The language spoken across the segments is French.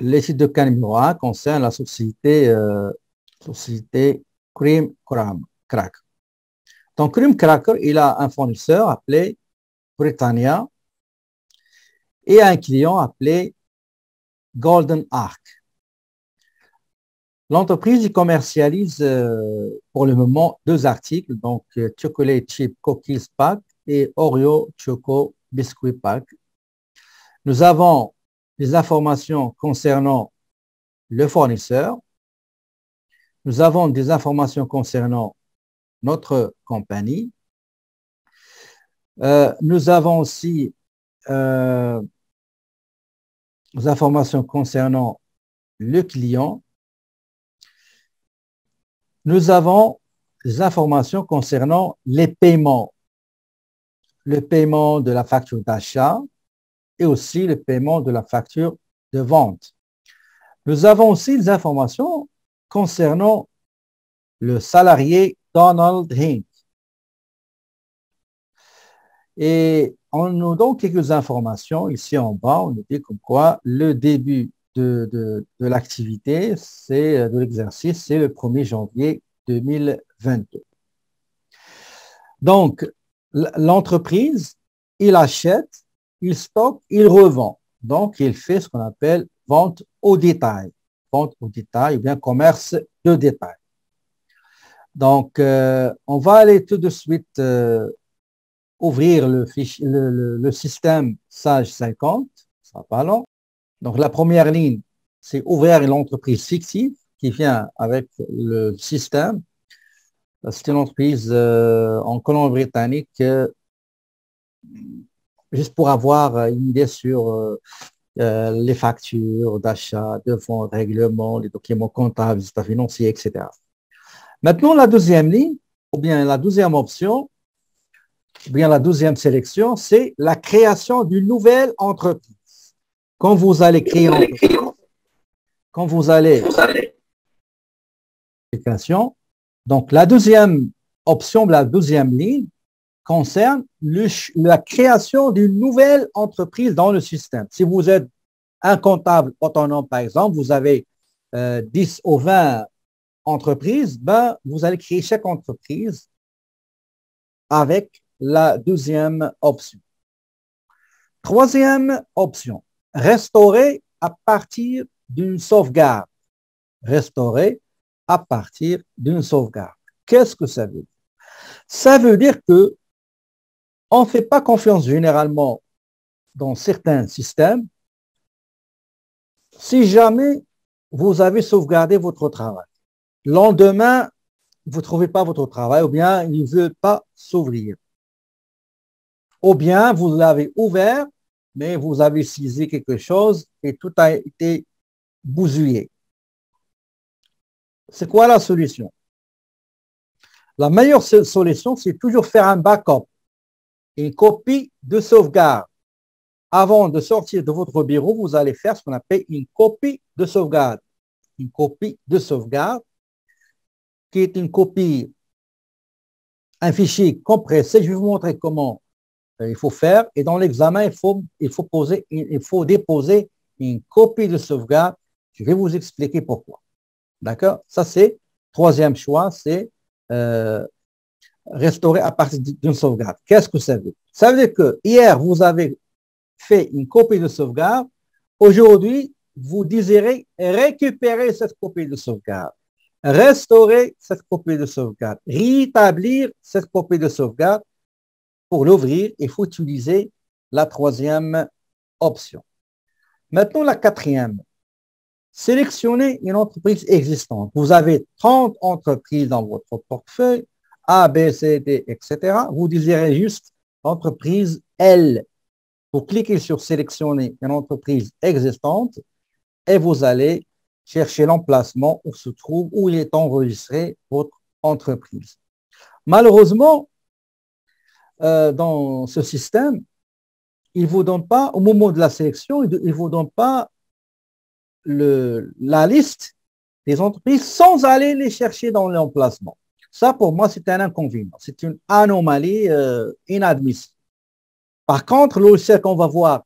l'étude de cas numéro 1 concerne la société Cream Cracker. Donc, Cream Cracker, il a un fournisseur appelé Britannia et un client appelé Golden Ark. L'entreprise commercialise pour le moment 2 articles, donc Chocolate Chip Cookies Pack et Oreo Choco Biscuit Pack. Nous avons des informations concernant le fournisseur. Nous avons des informations concernant notre compagnie. Nous avons aussi des informations concernant le client. Nous avons des informations concernant les paiements. Le paiement de la facture d'achat et aussi le paiement de la facture de vente. Nous avons aussi des informations concernant le salarié Donald Hink. Et on nous donne quelques informations ici en bas. On nous dit comme quoi le début de l'activité, de l'exercice, c'est le 1er janvier 2022. Donc, l'entreprise, il achète, il stocke, il revend. Donc, il fait ce qu'on appelle vente au détail. Vente au détail ou bien commerce de détail. Donc, on va aller tout de suite ouvrir le système Sage 50. Ça va pas long. Donc, la première ligne, c'est ouvrir l'entreprise fictive qui vient avec le système. C'est une entreprise en Colombie-Britannique, juste pour avoir une idée sur les factures d'achat, de vente, règlements, les documents comptables, les états financiers, etc. Maintenant, la deuxième ligne, ou bien la deuxième option, ou bien la deuxième sélection, c'est la création d'une nouvelle entreprise. Quand vous allez créer une entreprise, quand vous allez donc la deuxième option, la deuxième ligne, concerne la création d'une nouvelle entreprise dans le système. Si vous êtes un comptable autonome, par exemple, vous avez 10 ou 20 entreprises, ben, vous allez créer chaque entreprise avec la deuxième option. Troisième option, restaurer à partir d'une sauvegarde. Restaurer à partir d'une sauvegarde. Qu'est-ce que ça veut dire? Ça veut dire que on ne fait pas confiance généralement dans certains systèmes si jamais vous avez sauvegardé votre travail. Le lendemain, vous ne trouvez pas votre travail ou bien il ne veut pas s'ouvrir. Ou bien vous l'avez ouvert, mais vous avez saisi quelque chose et tout a été bousillé. C'est quoi la solution? La meilleure solution, c'est toujours faire un backup, une copie de sauvegarde. Avant de sortir de votre bureau, vous allez faire ce qu'on appelle une copie de sauvegarde. Une copie de sauvegarde qui est une copie, un fichier compressé. Je vais vous montrer comment il faut faire. Et dans l'examen, il faut déposer une copie de sauvegarde. Je vais vous expliquer pourquoi. D'accord? Ça, c'est troisième choix, c'est restaurer à partir d'une sauvegarde. Qu'est-ce que ça veut dire? Ça veut dire que hier, vous avez fait une copie de sauvegarde. Aujourd'hui, vous désirez récupérer cette copie de sauvegarde, restaurer cette copie de sauvegarde, rétablir cette copie de sauvegarde. Pour l'ouvrir, il faut utiliser la troisième option. Maintenant, la quatrième. Sélectionnez une entreprise existante. Vous avez 30 entreprises dans votre portefeuille, A, B, C, D, etc. Vous désirez juste l'entreprise L. Vous cliquez sur sélectionner une entreprise existante et vous allez chercher l'emplacement où se trouve, où il est enregistré votre entreprise. Malheureusement, dans ce système, il ne vous donne pas, au moment de la sélection, il ne vous donne pas la liste des entreprises sans aller les chercher dans l'emplacement. Ça, pour moi, c'est un inconvénient. C'est une anomalie inadmissible. Par contre, le logiciel qu'on va voir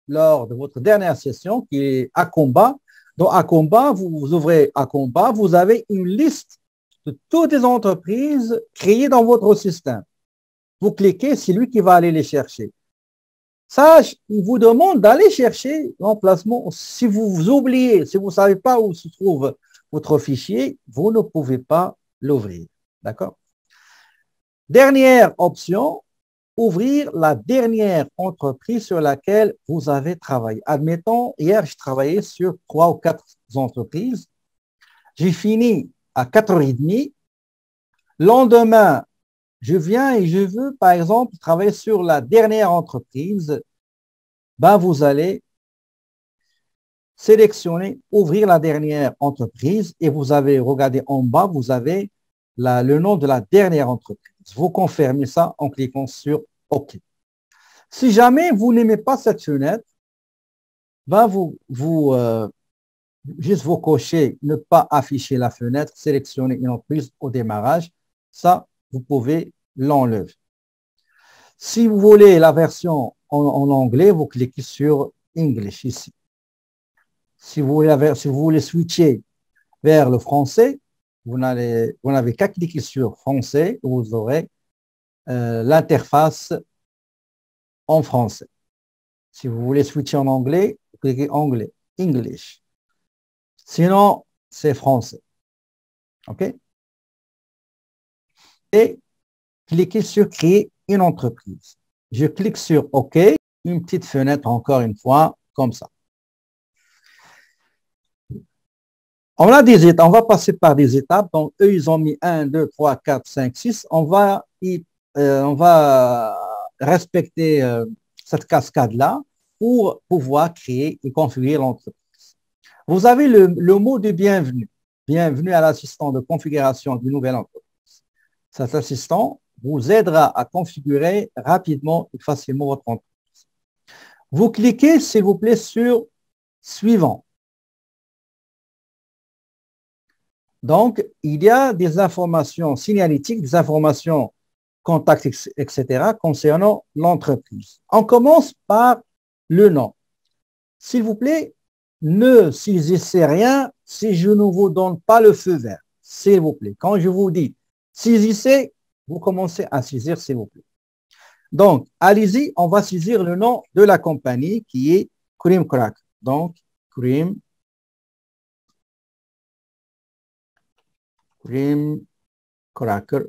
lors de votre dernière session qui est Acomba. Donc, Acomba, vous ouvrez Acomba, vous avez une liste de toutes les entreprises créées dans votre système. Vous cliquez, c'est lui qui va aller les chercher. Ça, il vous demande d'aller chercher l'emplacement. Si vous oubliez, si vous ne savez pas où se trouve votre fichier, vous ne pouvez pas l'ouvrir. D'accord? Dernière option, ouvrir la dernière entreprise sur laquelle vous avez travaillé. Admettons, hier, je travaillais sur 3 ou 4 entreprises. J'ai fini à 4h30. Lendemain, je viens et je veux, par exemple, travailler sur la dernière entreprise. Ben, vous allez sélectionner, ouvrir la dernière entreprise et vous avez, regardé en bas, vous avez le nom de la dernière entreprise. Vous confirmez ça en cliquant sur OK. Si jamais vous n'aimez pas cette fenêtre, ben juste vous cochez ne pas afficher la fenêtre, sélectionner une entreprise au démarrage. Ça, vous pouvez l'enlever. Si vous voulez la version en anglais, vous cliquez sur English ici. Si vous voulez switcher vers le français, vous n'avez qu'à cliquer sur français, vous aurez l'interface en français. Si vous voulez switcher en anglais, vous cliquez anglais, English. Sinon, c'est français. OK? Et cliquez sur créer une entreprise. Je clique sur OK, une petite fenêtre encore une fois, comme ça. On a des étapes, on va passer par des étapes. Donc, eux, ils ont mis 1, 2, 3, 4, 5, 6. On va respecter cette cascade-là pour pouvoir créer et configurer l'entreprise. Vous avez le mot de bienvenue. Bienvenue à l'assistant de configuration d'une nouvelle entreprise. Cet assistant vous aidera à configurer rapidement et facilement votre entreprise. Vous cliquez, s'il vous plaît, sur suivant. Donc, il y a des informations signalétiques, des informations contacts, etc. concernant l'entreprise. On commence par le nom. S'il vous plaît, ne saisissez rien si je ne vous donne pas le feu vert. S'il vous plaît. Quand je vous dis saisissez, vous commencez à saisir, s'il vous plaît. Donc, allez-y, on va saisir le nom de la compagnie qui est Cream Crack. Donc, Cream Cracker.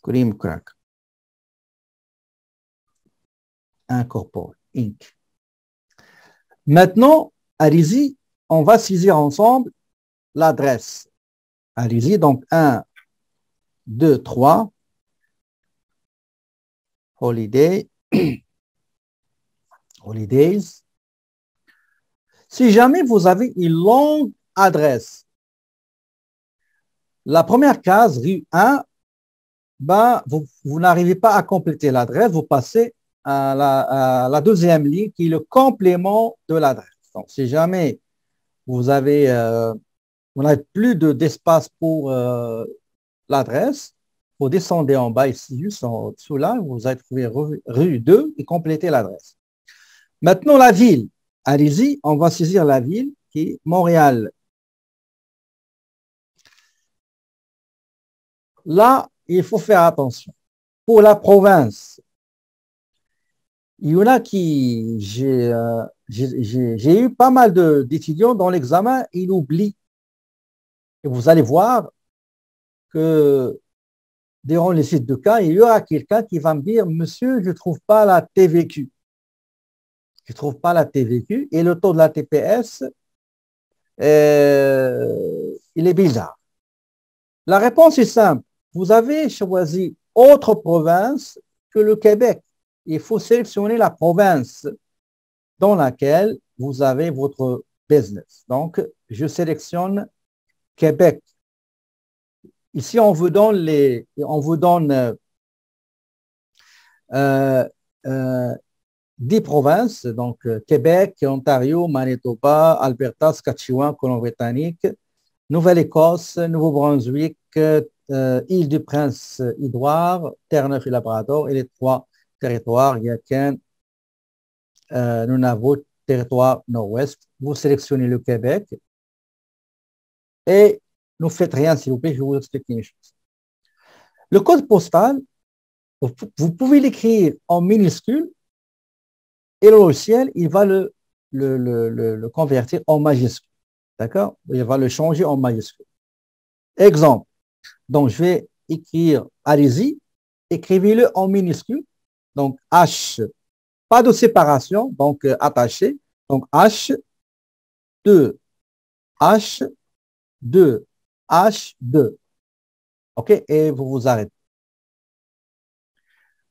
Cream Crack. Incorpore, Inc. Maintenant, allez-y, on va saisir ensemble l'adresse. Allez-y, donc 1, 2, 3. Holidays. Si jamais vous avez une longue adresse, la première case, rue 1, ben, vous n'arrivez pas à compléter l'adresse, vous passez à la deuxième ligne qui est le complément de l'adresse. Donc, si jamais vous n'avez plus d'espace pour l'adresse, vous descendez en bas ici, juste en dessous là, vous allez trouver rue 2 et compléter l'adresse. Maintenant, la ville. Allez-y, on va saisir la ville qui est Montréal. Là, il faut faire attention. Pour la province, il y en a qui, j'ai eu pas mal d'étudiants dans l'examen, ils oublient. Et vous allez voir que durant les sites de cas, il y aura quelqu'un qui va me dire, monsieur, je ne trouve pas la TVQ. Je ne trouve pas la TVQ et le taux de la TPS, il est bizarre. La réponse est simple. Vous avez choisi autre province que le Québec. Il faut sélectionner la province dans laquelle vous avez votre business. Donc, je sélectionne Québec. Ici, on vous donne 10 provinces, donc Québec, Ontario, Manitoba, Alberta, Saskatchewan, Colombie-Britannique, Nouvelle-Écosse, Nouveau-Brunswick, Île-du-Prince-Édouard, Terre-Neuve et Labrador, et les 3 territoires, Yakin, Nunavut, territoire nord-ouest. Vous sélectionnez le Québec et ne faites rien, s'il vous plaît, je vais vous expliquer une chose. Le code postal, vous pouvez l'écrire en minuscule et le logiciel, il va le convertir en majuscule. D'accord? Il va le changer en majuscule. Exemple. Donc, je vais écrire, allez-y, écrivez-le en minuscule. Donc, H, pas de séparation, donc attaché. Donc, H, 2, H, 2, H2. OK? Et vous vous arrêtez.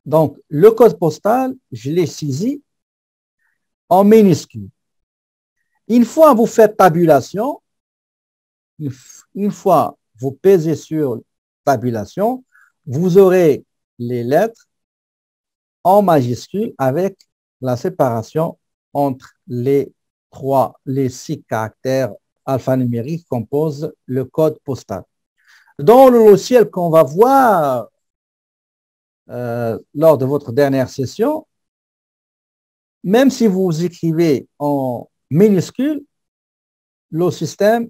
Donc, le code postal, je l'ai saisi en minuscule. Une fois vous faites tabulation, une fois vous pesez sur tabulation, vous aurez les lettres en majuscule avec la séparation entre les six caractères alphanumériques qui composent le code postal. Dans le logiciel qu'on va voir lors de votre dernière session, même si vous écrivez en minuscule, le système,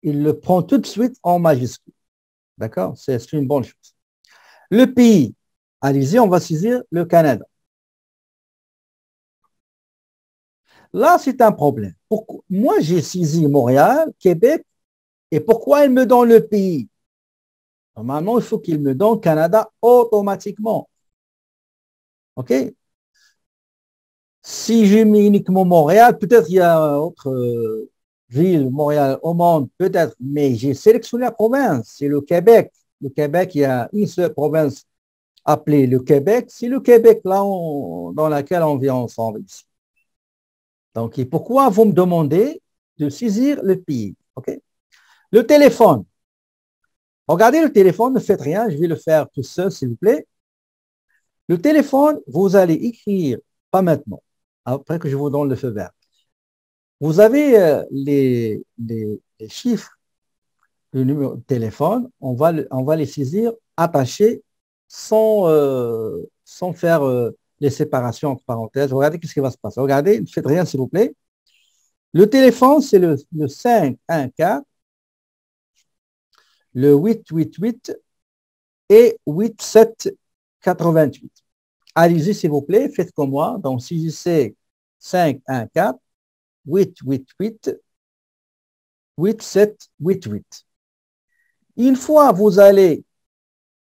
il le prend tout de suite en majuscule. D'accord? C'est une bonne chose. Le pays, allez-y, on va saisir le Canada. Là, c'est un problème. Moi, j'ai saisi Montréal, Québec, et pourquoi il me donne le pays? Normalement, il faut qu'il me donne Canada automatiquement. OK? Si j'ai mis uniquement Montréal, peut-être il y a autre ville, Montréal au monde, peut-être, mais j'ai sélectionné la province, c'est le Québec. Le Québec, il y a une seule province appelée le Québec. C'est le Québec là dans laquelle on vit ensemble ici. Donc, et pourquoi vous me demandez de saisir le pays? OK? Le téléphone. Regardez le téléphone, ne faites rien, je vais le faire tout seul, s'il vous plaît. Le téléphone, vous allez écrire, pas maintenant, après que je vous donne le feu vert. Vous avez les chiffres du numéro de téléphone, on va les saisir attachés sans faire les séparations entre parenthèses. Regardez ce qui va se passer. Regardez, ne faites rien, s'il vous plaît. Le téléphone, c'est le 514, le 888 et 8788. Allez-y, s'il vous plaît, faites comme moi. Donc, si c'est 514, 888, 8788. Une fois, vous allez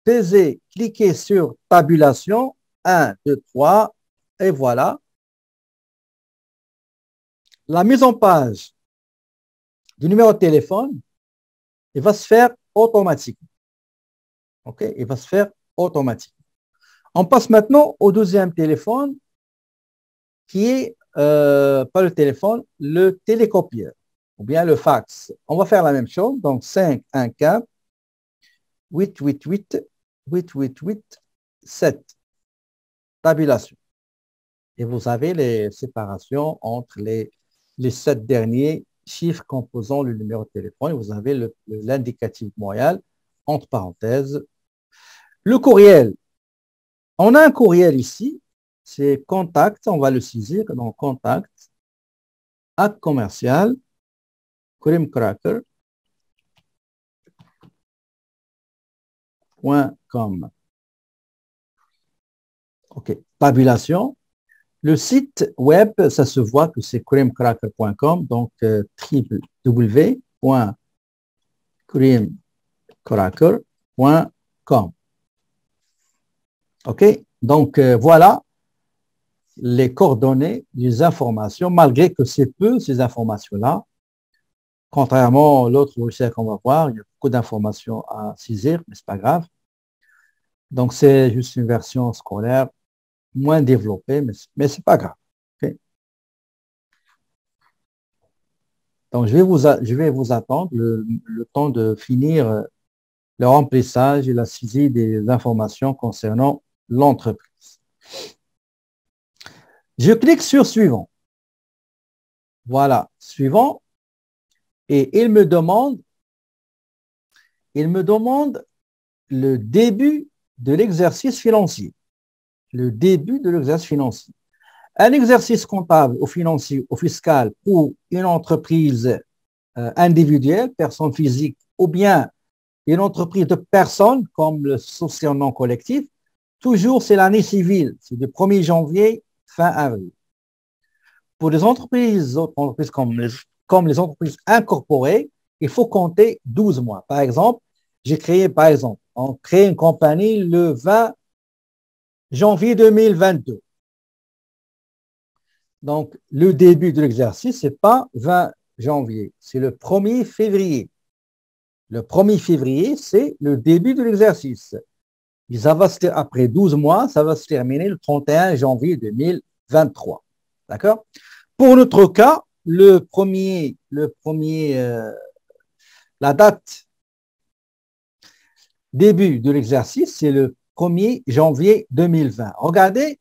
peser, cliquer sur tabulation, 1, 2, 3, et voilà. La mise en page du numéro de téléphone, il va se faire automatiquement. OK? Il va se faire automatiquement. On passe maintenant au deuxième téléphone, qui est, pas le téléphone, le télécopieur, ou bien le fax. On va faire la même chose. Donc, 514, 888, 888, 7. Tabulation. Et vous avez les séparations entre les 7 derniers chiffres composant le numéro de téléphone. Et vous avez l'indicatif Montréal, entre parenthèses. Le courriel. On a un courriel ici. C'est contact. On va le saisir. Donc, contact @commercial creamcracker.com. OK. Tabulation. Le site web, ça se voit que c'est creamcracker.com, donc www.creamcracker.com. OK? Donc, voilà les coordonnées, les informations, malgré que c'est peu, ces informations-là. Contrairement à l'autre logiciel qu'on va voir, il y a beaucoup d'informations à saisir, mais ce n'est pas grave. Donc, c'est juste une version scolaire moins développée, mais ce n'est pas grave. Okay? Donc, je vais vous attendre le temps de finir le remplissage et la saisie des informations concernant l'entreprise. Je clique sur suivant. Voilà, suivant. Et il me demande le début de l'exercice financier. Le début de l'exercice financier. Un exercice comptable ou financier ou fiscal pour une entreprise individuelle, personne physique, ou bien une entreprise de personnes comme le société collectif, toujours c'est l'année civile, c'est du 1er janvier fin avril. Pour les entreprises comme les entreprises incorporées, il faut compter 12 mois. Par exemple, on crée une compagnie le 20 janvier 2022. Donc, le début de l'exercice, ce n'est pas 20 janvier, c'est le 1er février. Le 1er février, c'est le début de l'exercice. Et ça va après 12 mois, ça va se terminer le 31 janvier 2023. D'accord? Pour notre cas, la date début de l'exercice, c'est le 1er janvier 2020. Regardez,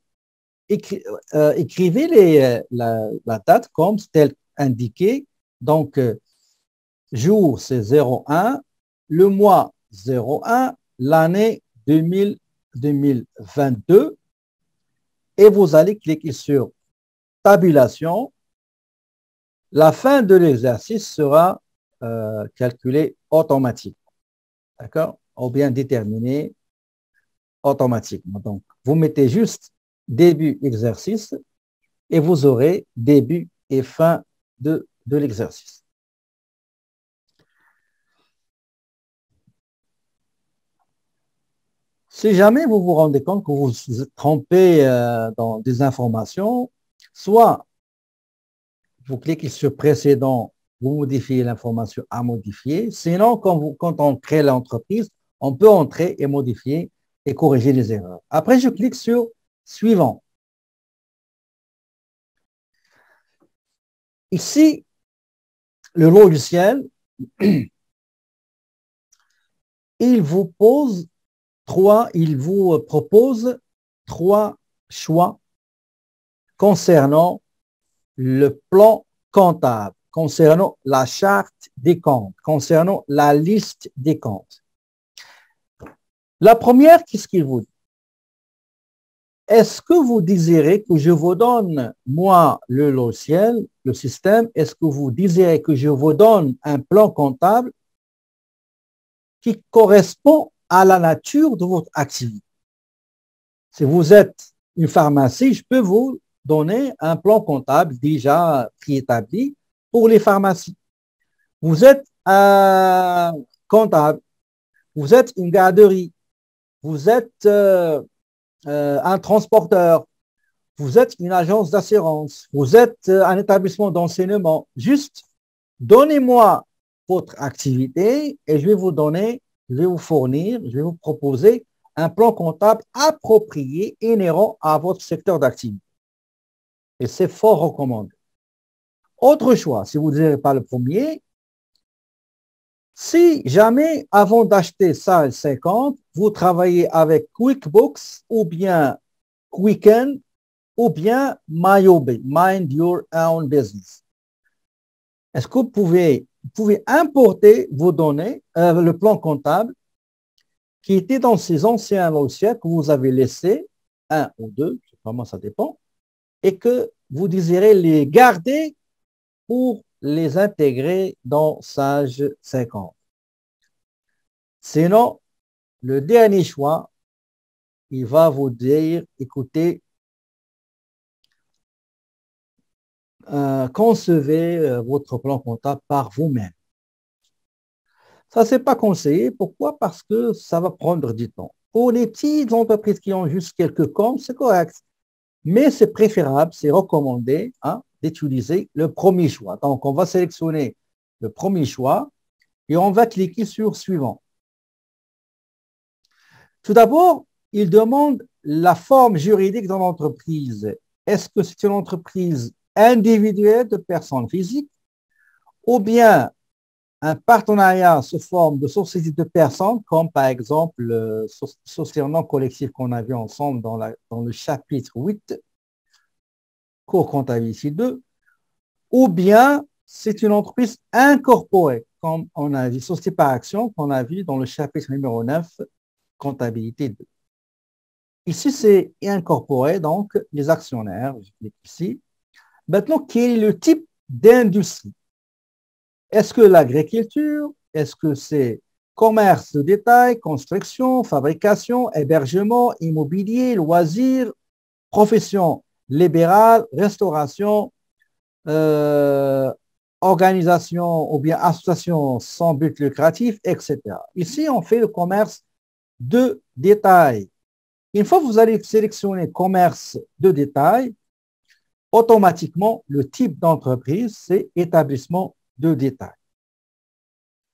écrivez la date comme tel indiqué. Donc, jour, c'est 01, le mois 01, l'année 2022, et vous allez cliquer sur tabulation. La fin de l'exercice sera calculée automatiquement, d'accord? Ou bien déterminée automatiquement. Donc, vous mettez juste début exercice et vous aurez début et fin de l'exercice. Si jamais vous vous rendez compte que vous vous êtes trompé dans des informations, soit vous cliquez sur précédent, vous modifiez l'information à modifier. Sinon, quand on crée l'entreprise, on peut entrer et modifier et corriger les erreurs. Après, je clique sur suivant. Ici, le logiciel, il vous propose trois choix concernant le plan comptable, concernant la charte des comptes, concernant la liste des comptes. La première, qu'est-ce qu'il vous dit? Est-ce que vous désirez que je vous donne, moi, le logiciel, le système, est-ce que vous désirez que je vous donne un plan comptable qui correspond à la nature de votre activité? Si vous êtes une pharmacie, je peux vous donner un plan comptable déjà préétabli pour les pharmacies. Vous êtes un comptable, vous êtes une garderie, vous êtes un transporteur, vous êtes une agence d'assurance, vous êtes un établissement d'enseignement. Juste donnez-moi votre activité et je vais vous fournir, je vais vous proposer un plan comptable approprié inhérent à votre secteur d'activité. Et c'est fort recommandé. Autre choix, si vous ne désirez pas le premier, si jamais, avant d'acheter SAL 50, vous travaillez avec QuickBooks ou bien Quicken ou bien MyOB, Mind Your Own Business. Est-ce que vous pouvez importer vos données, le plan comptable qui était dans ces anciens logiciels que vous avez laissés, un ou deux, je sais pas moi, ça dépend, et que vous désirez les garder pour les intégrer dans Sage 50. Sinon, le dernier choix, il va vous dire, écoutez, concevez votre plan comptable par vous-même. Ça, c'est pas conseillé. Pourquoi? Parce que ça va prendre du temps. Pour les petites entreprises qui ont juste quelques comptes, c'est correct. Mais c'est préférable, c'est recommandé d'utiliser le premier choix. Donc, on va sélectionner le premier choix et on va cliquer sur suivant. Tout d'abord, il demande la forme juridique de l'entreprise. Est-ce que c'est une entreprise individuelle de personnes physiques ou bien un partenariat sous forme de société de personnes, comme par exemple le société non collectif qu'on a vu ensemble dans le chapitre 8, cours comptabilité 2, ou bien c'est une entreprise incorporée, comme on a vu, société par action, qu'on a vu dans le chapitre numéro 9, comptabilité 2. Ici, c'est incorporé, donc, les actionnaires. Je clique ici. Maintenant, quel est le type d'industrie? Est-ce que l'agriculture? Est-ce que c'est commerce de détail, construction, fabrication, hébergement, immobilier, loisirs, profession libérale, restauration, euh, organisation ou bien association sans but lucratif, etc. Ici, on fait le commerce de détail. Une fois que vous allez sélectionner commerce de détail, automatiquement, le type d'entreprise, c'est établissement de détail.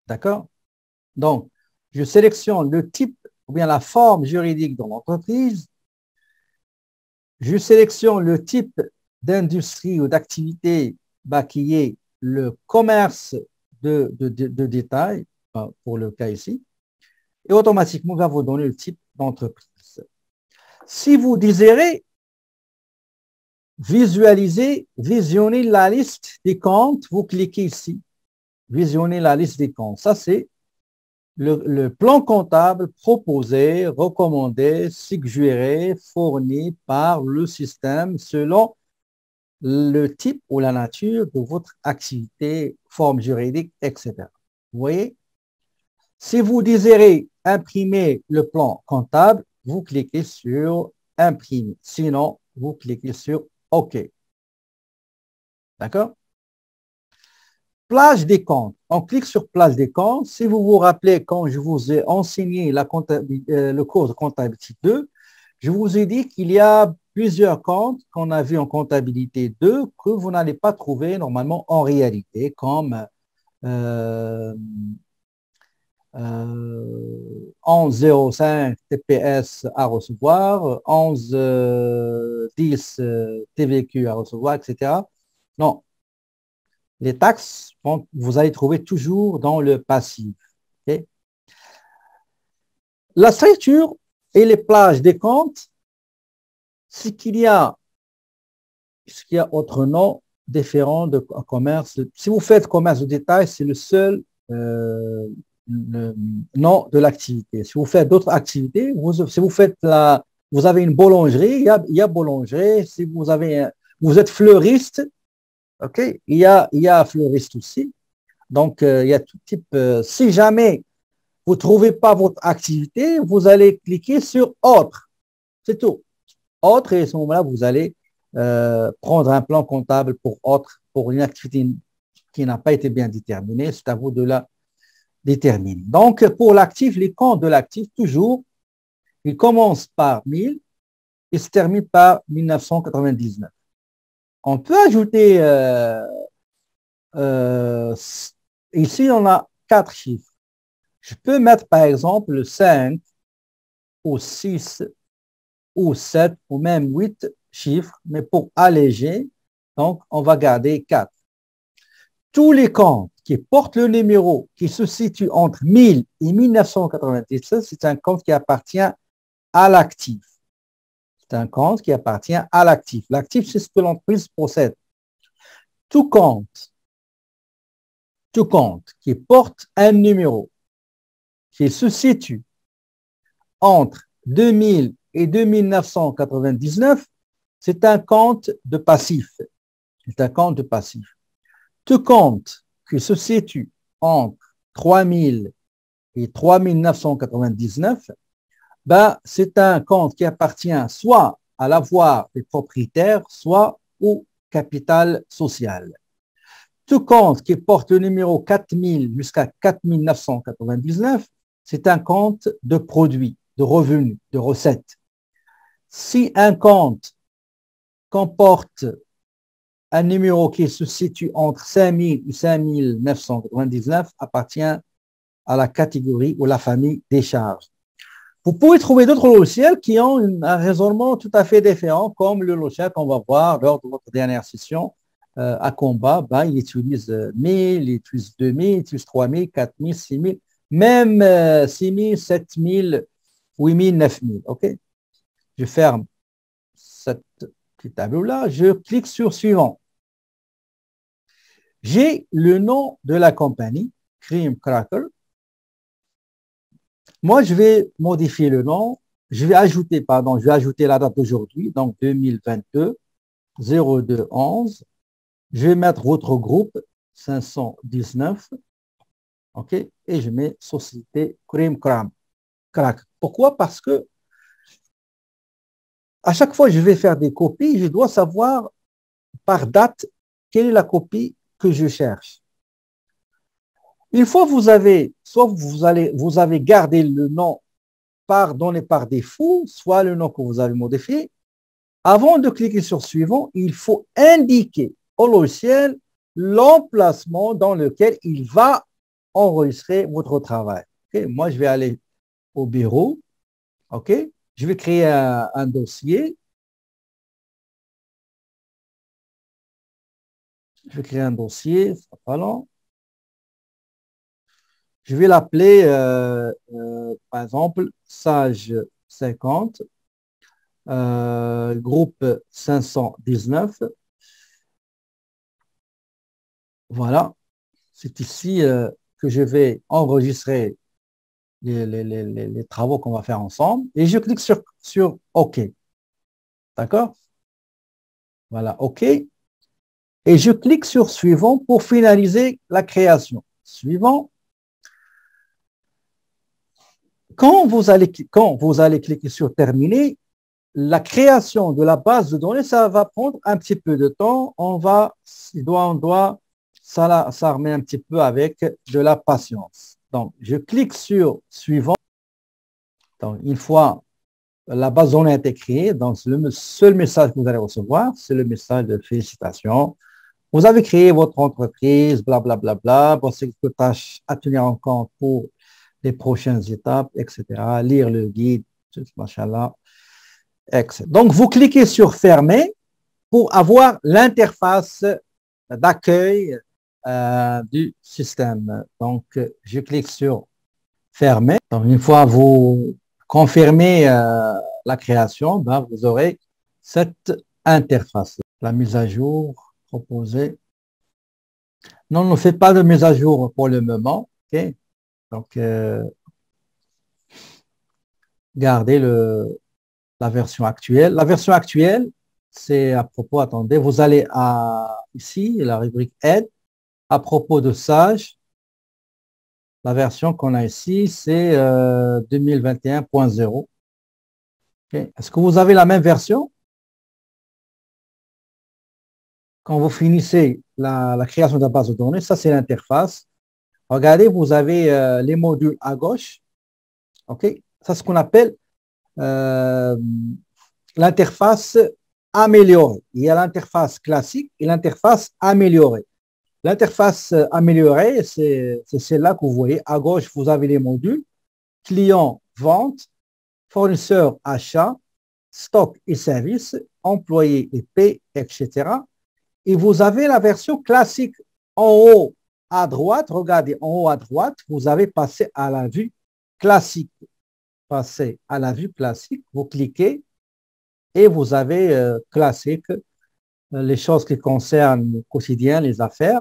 D'accord? Donc, je sélectionne le type ou bien la forme juridique de l'entreprise. Je sélectionne le type d'industrie ou d'activité qui est le commerce de détail, pour le cas ici, et automatiquement, va vous donner le type d'entreprise. Si vous désirez visualiser, visionner la liste des comptes, vous cliquez ici, visionner la liste des comptes. Ça, c'est le plan comptable proposé, recommandé, suggéré, fourni par le système selon le type ou la nature de votre activité, forme juridique, etc. Vous voyez? Si vous désirez imprimer le plan comptable, vous cliquez sur imprimer. Sinon, vous cliquez sur OK. D'accord? Plage des comptes. On clique sur plage des comptes. Si vous vous rappelez, quand je vous ai enseigné le cours de comptabilité 2, je vous ai dit qu'il y a plusieurs comptes qu'on a vus en comptabilité 2 que vous n'allez pas trouver normalement en réalité, comme 11,05 TPS à recevoir, 11,10 TVQ à recevoir, etc. Non, les taxes, vous allez trouver toujours dans le passif. Okay? La structure et les plages des comptes, c'est qu'il y a autre nom différent de commerce. Si vous faites commerce de détail, c'est le seul le nom de l'activité. Si vous faites d'autres activités, si vous faites vous avez une boulangerie, il y a boulangerie. Si vous êtes fleuriste, ok, il y a fleuriste aussi. Donc, il y a tout type. Si jamais vous ne trouvez pas votre activité, vous allez cliquer sur autre. C'est tout. Autre, et à ce moment-là, vous allez prendre un plan comptable pour autre, pour une activité qui n'a pas été bien déterminée. C'est à vous de la déterminer. Donc, pour l'actif, les comptes de l'actif, toujours, ils commencent par 1000 et se terminent par 1999. On peut ajouter, ici, on a 4 chiffres. Je peux mettre, par exemple, le 5 ou 6 ou 7 ou même 8 chiffres, mais pour alléger, donc, on va garder 4. Tous les comptes qui portent le numéro qui se situe entre 1000 et 1997, c'est un compte qui appartient à l'actif. C'est un compte qui appartient à l'actif. L'actif, c'est ce que l'entreprise possède. Tout compte qui porte un numéro qui se situe entre 2000 et 2999, c'est un compte de passif. C'est un compte de passif. Tout compte qui se situe entre 3000 et 3999, c'est un compte qui appartient soit à l'avoir des propriétaires, soit au capital social. Tout compte qui porte le numéro 4000 jusqu'à 4999, c'est un compte de produits, de revenus, de recettes. Si un compte comporte un numéro qui se situe entre 5000 et 5999 appartient à la catégorie ou la famille des charges. Vous pouvez trouver d'autres logiciels qui ont un raisonnement tout à fait différent, comme le logiciel qu'on va voir lors de votre dernière session à combat. Il utilise 1000, il utilise 2000, il utilise 3000, 4000, 6000, même 6000, 7000, 8000, 9000. OK? Je ferme cette petite tableau-là. Je clique sur suivant. J'ai le nom de la compagnie, Cream Cracker. Moi, je vais modifier le nom. je vais ajouter, pardon, je vais ajouter la date d'aujourd'hui, donc 2022, 02 11. Je vais mettre votre groupe 519, ok, et je mets société Cream Crack. Pourquoi? Parce que à chaque fois que je vais faire des copies, je dois savoir par date quelle est la copie que je cherche. Une fois que vous avez, soit vous avez gardé le nom donné par défaut, soit le nom que vous avez modifié, avant de cliquer sur suivant, il faut indiquer au logiciel l'emplacement dans lequel il va enregistrer votre travail. Okay? Moi, je vais aller au bureau. OK? Je vais créer un dossier. Je vais créer un dossier, ça sera pas long. Je vais l'appeler, par exemple, Sage 50, groupe 519. Voilà, c'est ici que je vais enregistrer les travaux qu'on va faire ensemble et je clique sur OK. D'accord? Voilà, OK. Et je clique sur suivant pour finaliser la création. Suivant. Quand vous allez cliquer sur terminer, la création de la base de données, ça va prendre un petit peu de temps. Ça remet un petit peu avec de la patience. Donc, je clique sur suivant. Donc, une fois la base de données a été créée, donc le seul message que vous allez recevoir, c'est le message de félicitations. Vous avez créé votre entreprise, blablabla, voici quelques tâches à tenir en compte pour les prochaines étapes, etc. Lire le guide, machallah, etc. Donc, vous cliquez sur fermer pour avoir l'interface d'accueil du système. Donc, je clique sur fermer. Donc, une fois vous confirmez la création, ben, vous aurez cette interface. La mise à jour proposée. Non, on ne fait pas de mise à jour pour le moment. Okay? Donc, gardez la version actuelle. La version actuelle, c'est à propos, attendez, vous allez ici, la rubrique aide, à propos de Sage. La version qu'on a ici, c'est 2021.0. Okay. Est-ce que vous avez la même version? Quand vous finissez la création de la base de données, ça c'est l'interface. Regardez, vous avez les modules à gauche. OK? Ça, c'est ce qu'on appelle l'interface améliorée. Il y a l'interface classique et l'interface améliorée. L'interface améliorée, c'est celle-là que vous voyez. À gauche, vous avez les modules client, vente, fournisseur, achat, stock et services, employé et paie, etc. Et vous avez la version classique en haut à droite. Regardez, en haut à droite, vous avez passé à la vue classique. Passez à la vue classique, vous cliquez et vous avez classique, les choses qui concernent le quotidien, les affaires,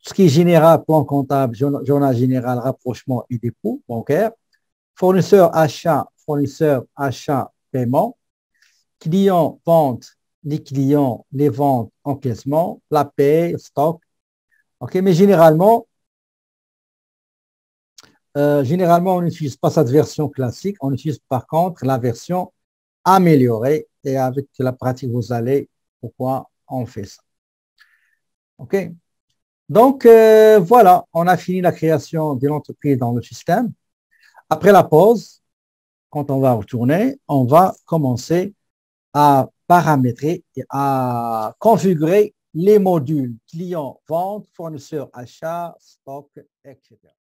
ce qui est général, plan comptable, journal général, rapprochement et dépôt bancaire, fournisseur, achat, paiement, client, vente, les clients, les ventes, encaissement, la paie, stock. OK, mais généralement, on n'utilise pas cette version classique, on utilise par contre la version améliorée et avec la pratique, vous allez pourquoi on fait ça. OK. Donc, voilà, on a fini la création de l'entreprise dans le système. Après la pause, quand on va retourner, on va commencer à paramétrer et à configurer les modules client, vente, fournisseur, achat, stock, etc.